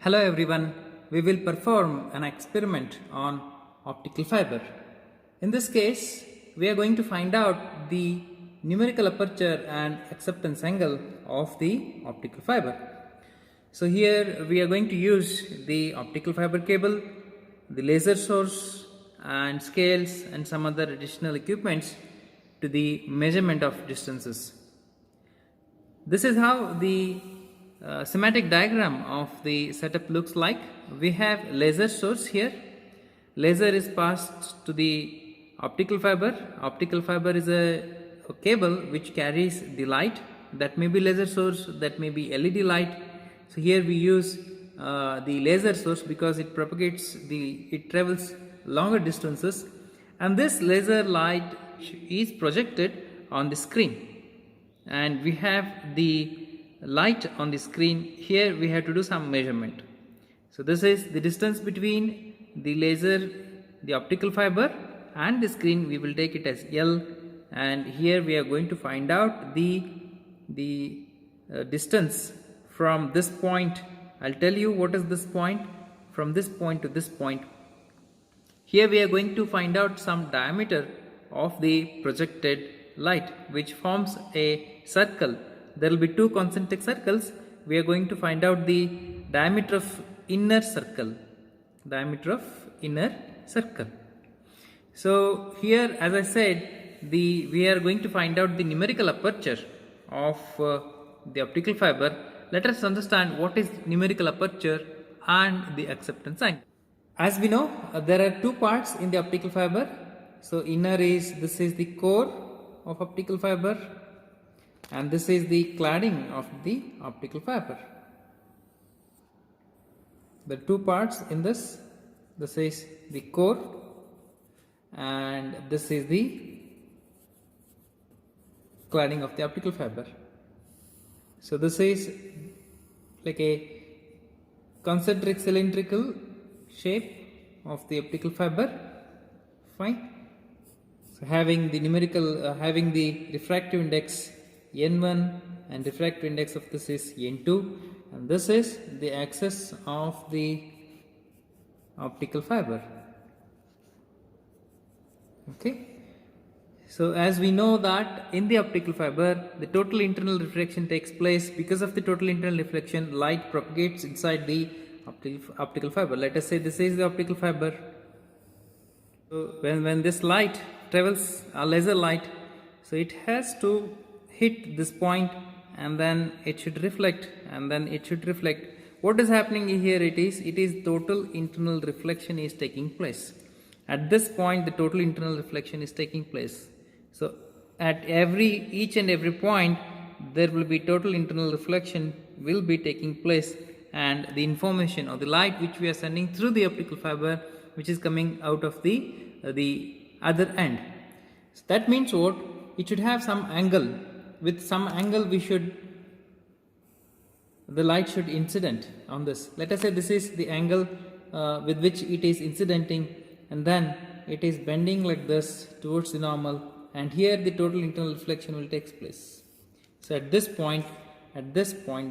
Hello everyone, we will perform an experiment on optical fiber. In this case, we are going to find out the numerical aperture and acceptance angle of the optical fiber. So here we are going to use the optical fiber cable, the laser source and scales and some other additional equipments to the measurement of distances. This is how the schematic diagram of the setup looks like. We have laser source here. Laser is passed to the optical fiber. Optical fiber is a cable which carries the light. That may be laser source, that may be LED light. So here we use the laser source because it travels longer distances, and this laser light is projected on the screen. And we have the light on the screen. Here we have to do some measurement. So this is the distance between the laser, the optical fiber and the screen. We will take it as L, and here we are going to find out the distance from this point. I'll tell you what is this point, from this point to this point. Here we are going to find out some diameter of the projected light, which forms a circle. There will be two concentric circles. We are going to find out the diameter of inner circle. So here, as I said, we are going to find out the numerical aperture of the optical fiber. Let us understand what is numerical aperture and the acceptance angle. As we know, there are two parts in the optical fiber. So this is the core of optical fiber, and this is the cladding of the optical fiber. The two parts in this is the core and this is the cladding of the optical fiber. So this is like a concentric cylindrical shape of the optical fiber. Fine. So having the having the refractive index N1 and refractive index of this is N2, and this is the axis of the optical fiber. Okay. So as we know that in the optical fiber the total internal reflection takes place. Because of the total internal reflection, light propagates inside the optical fiber. Let us say this is the optical fiber. So when this light travels, a laser light, so it has to hit this point and then it should reflect, and then it should reflect. What is happening here? It is total internal reflection is taking place. At this point the total internal reflection is taking place. So at each and every point there will be total internal reflection will be taking place, and the information or the light which we are sending through the optical fiber, which is coming out of the other end. So that means what? It should have some angle. With some angle the light should incident on this. Let us say this is the angle with which it is incidenting, and then it is bending like this towards the normal, and here the total internal reflection will take place. So at this point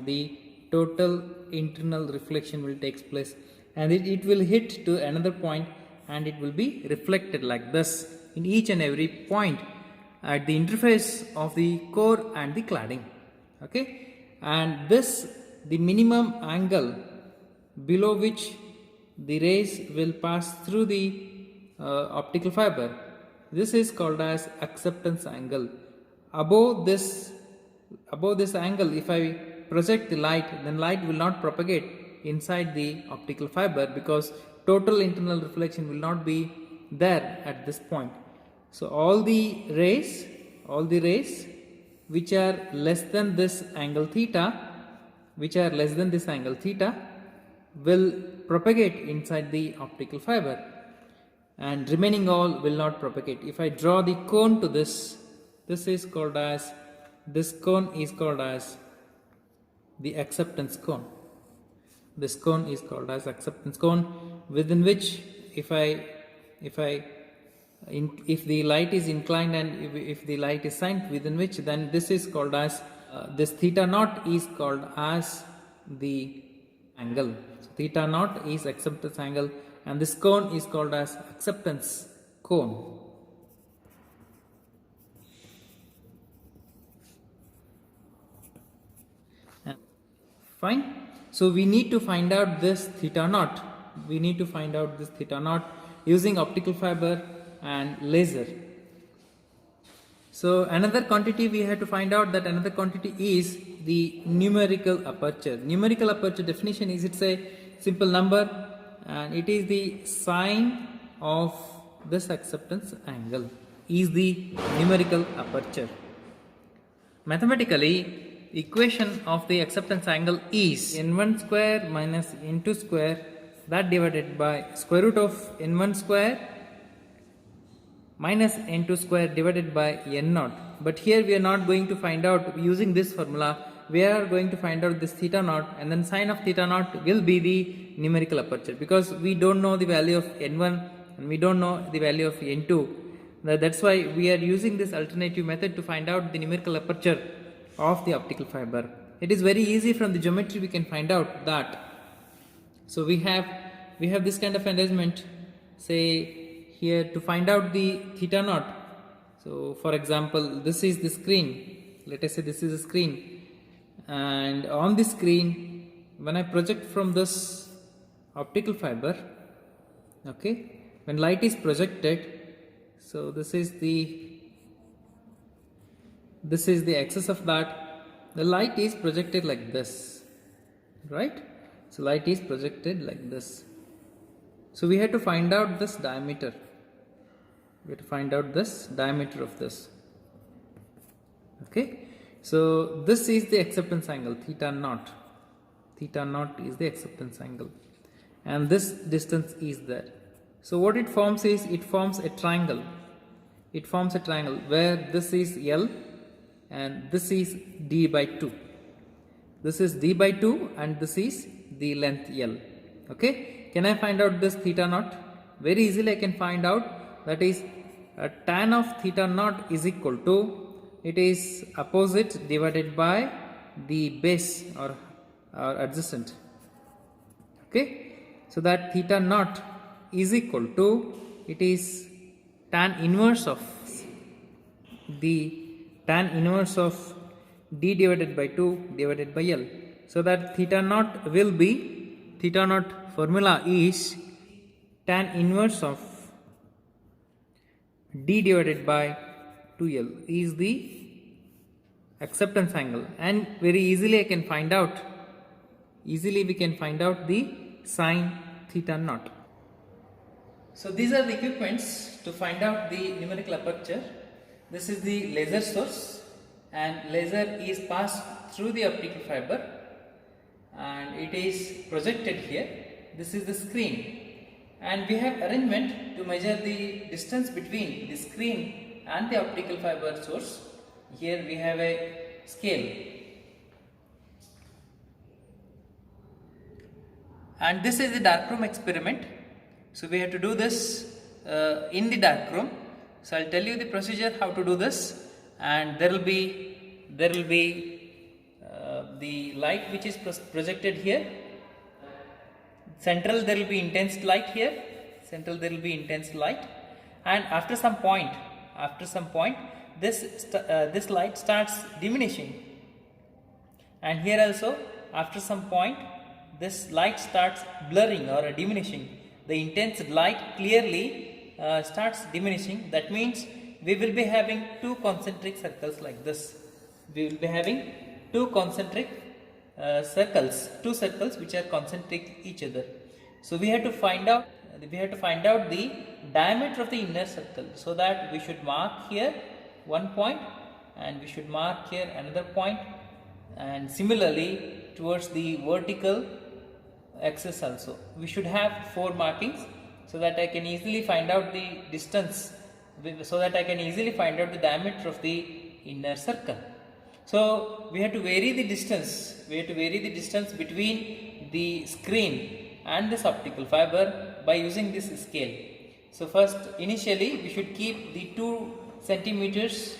the total internal reflection will take place, and it will hit to another point and it will be reflected like this in each and every point at the interface of the core and the cladding. Okay, and this the minimum angle below which the rays will pass through the optical fiber, this is called as acceptance angle. Above this angle, if I project the light, then light will not propagate inside the optical fiber because total internal reflection will not be there at this point. So all the rays which are less than this angle theta, will propagate inside the optical fiber, and remaining all will not propagate. If I draw the cone to this cone is called as the acceptance cone. This cone is called as acceptance cone, within which if the light is inclined and if the light is signed, within which then this is called as this theta naught is called as the angle. So theta naught is acceptance angle, and this cone is called as acceptance cone. Fine. So we need to find out this theta naught. We need to find out this theta naught using optical fiber and laser. So another quantity we have to find out, that another quantity is the numerical aperture. Numerical aperture definition is, it's a simple number and it is the sine of this acceptance angle is the numerical aperture. Mathematically, equation of the acceptance angle is n1 square minus n2 square, that divided by square root of n1 square minus n2 square divided by n0. But here we are not going to find out using this formula. We are going to find out this theta naught, and then sine of theta naught will be the numerical aperture, because we don't know the value of n1 and we don't know the value of n2. That's why we are using this alternative method to find out the numerical aperture of the optical fiber. It is very easy. From the geometry we can find out that. So we have this kind of arrangement, say here, to find out the theta naught. So for example, this is the screen. Let us say this is a screen, and on the screen, when I project from this optical fiber, okay, when light is projected, so this is the axis of that, the light is projected like this, right? So light is projected like this. So we have to find out this diameter. We have to find out this diameter of this. Okay. So this is the acceptance angle, theta naught. Theta naught is the acceptance angle, and this distance is there. So what it forms is, it forms a triangle. It forms a triangle where this is L and this is d by 2. This is d by 2 and this is the length L. Okay. Can I find out this theta naught? Very easily I can find out. That is tan of theta naught is equal to, it is opposite divided by the base or adjacent. Okay. So that theta naught is equal to, it is tan inverse of d divided by 2 divided by L. So that theta naught will be, theta naught formula is tan inverse of d divided by 2L is the acceptance angle, and very easily I can find out, we can find out the sine theta naught. So these are the equipments to find out the numerical aperture. This is the laser source, and laser is passed through the optical fiber and it is projected here. This is the screen, and we have arrangement to measure the distance between the screen and the optical fiber source. Here we have a scale, and this is the darkroom experiment. So we have to do this in the darkroom. So I'll tell you the procedure how to do this, and there will be the light which is projected here. Central there will be intense light here. Central there will be intense light, and after some point, this light starts diminishing, and here also after some point this light starts blurring or diminishing. The intense light clearly starts diminishing. That means we will be having two concentric circles like this. We will be having two concentric circles, two circles which are concentric each other. So we have to find out the diameter of the inner circle. So that we should mark here one point and we should mark here another point, and similarly towards the vertical axis also we should have 4 markings, so that I can easily find out the distance, so that I can easily find out the diameter of the inner circle. So we have to vary the distance, between the screen and this optical fiber by using this scale. So first, initially we should keep the 2 centimeters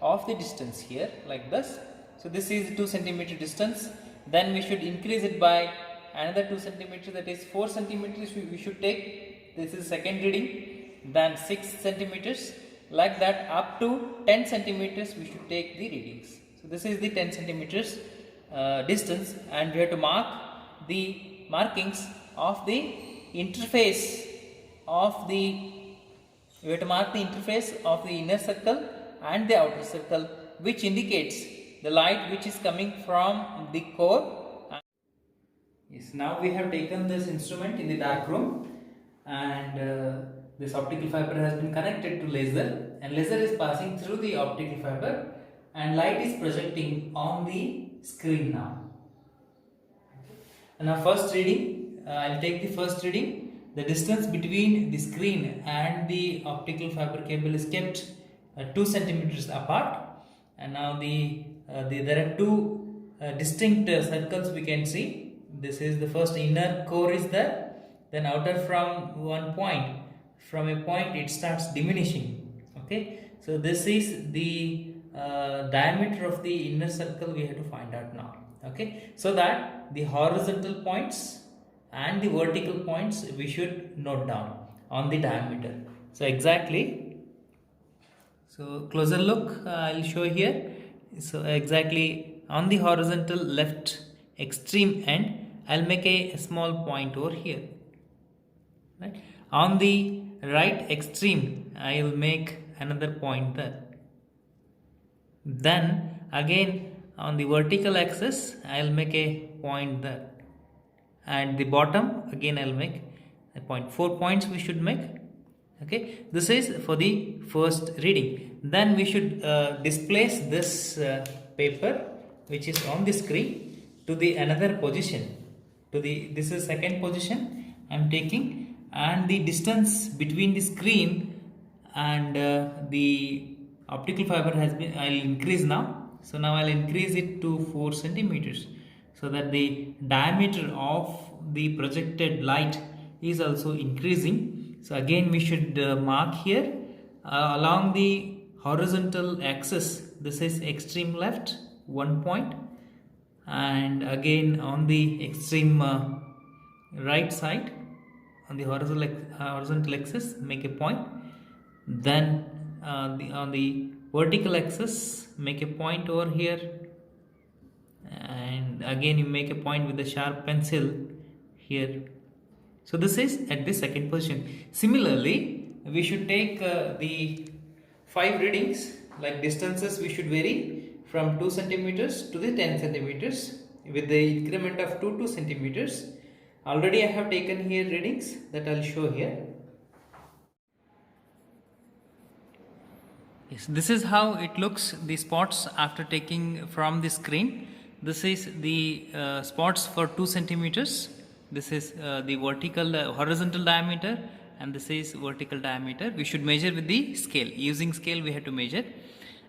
of the distance here like this. So this is 2 centimeter distance. Then we should increase it by another 2 centimeters, that is 4 centimeters we should take. This is second reading. Then 6 centimeters, like that up to 10 centimeters we should take the readings. So this is the 10 centimeters distance, and we have to mark the markings of the interface of the inner circle and the outer circle, which indicates the light which is coming from the core. Yes, now we have taken this instrument in the dark room, and this optical fiber has been connected to laser, and laser is passing through the optical fiber and light is projecting on the screen now. And now first reading, I'll take the first reading. The distance between the screen and the optical fiber cable is kept 2 centimeters apart, and now there are two distinct circles we can see. This is the first inner core is there, then outer from one point. From a point it starts diminishing. Okay, so this is the diameter of the inner circle we have to find out now. Okay, so that the horizontal points and the vertical points we should note down on the diameter. So exactly, so closer look, I'll show here. So exactly on the horizontal left extreme end, I'll make a small point over here, right? On the right extreme, I will make another point there. Then again on the vertical axis, I'll make a point there, and the bottom again I'll make a point. 4 points we should make. Okay, this is for the first reading. Then we should displace this paper which is on the screen to the another position. This is second position I'm taking, and the distance between the screen and the optical fiber has been, I'll increase now. So now I'll increase it to 4 centimeters, so that the diameter of the projected light is also increasing. So again we should mark here along the horizontal axis. This is extreme left 1 point, and again on the extreme right side on the horizontal axis make a point. Then on the vertical axis make a point over here, and again you make a point with a sharp pencil here. So this is at the second position. Similarly, we should take the 5 readings, like distances we should vary from 2 centimeters to the 10 centimeters with the increment of 2 centimeters. Already I have taken here readings that I'll show here. Yes, this is how it looks, the spots after taking from the screen. This is the spots for 2 centimeters. This is the horizontal diameter, and this is vertical diameter. We should measure with the scale. Using scale we have to measure.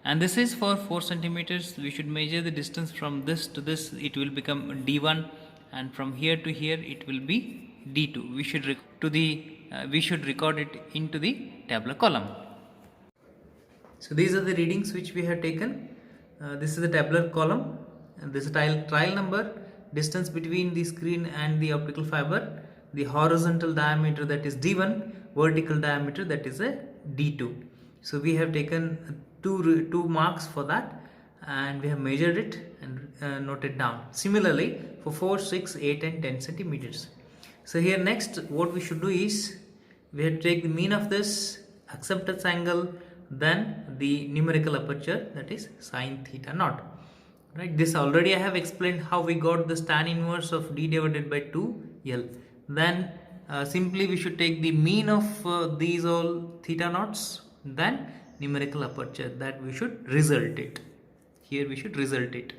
And this is for 4 centimeters. We should measure the distance from this to this. It will become D1, and from here to here it will be D2. We should record it into the tabular column. So these are the readings which we have taken. This is the tabular column, and this is trial number, distance between the screen and the optical fiber, the horizontal diameter that is D1, vertical diameter that is a D2. So we have taken two marks for that, and we have measured it and noted down. Similarly for 4, 6, 8 and 10 centimeters. So here next what we should do is we have to take the mean of this acceptance angle, then the numerical aperture, that is sine theta naught. Right, this already I have explained how we got this tan inverse of d divided by 2l. Then simply we should take the mean of these all theta naughts, then numerical aperture, that we should result it. Here we should result it.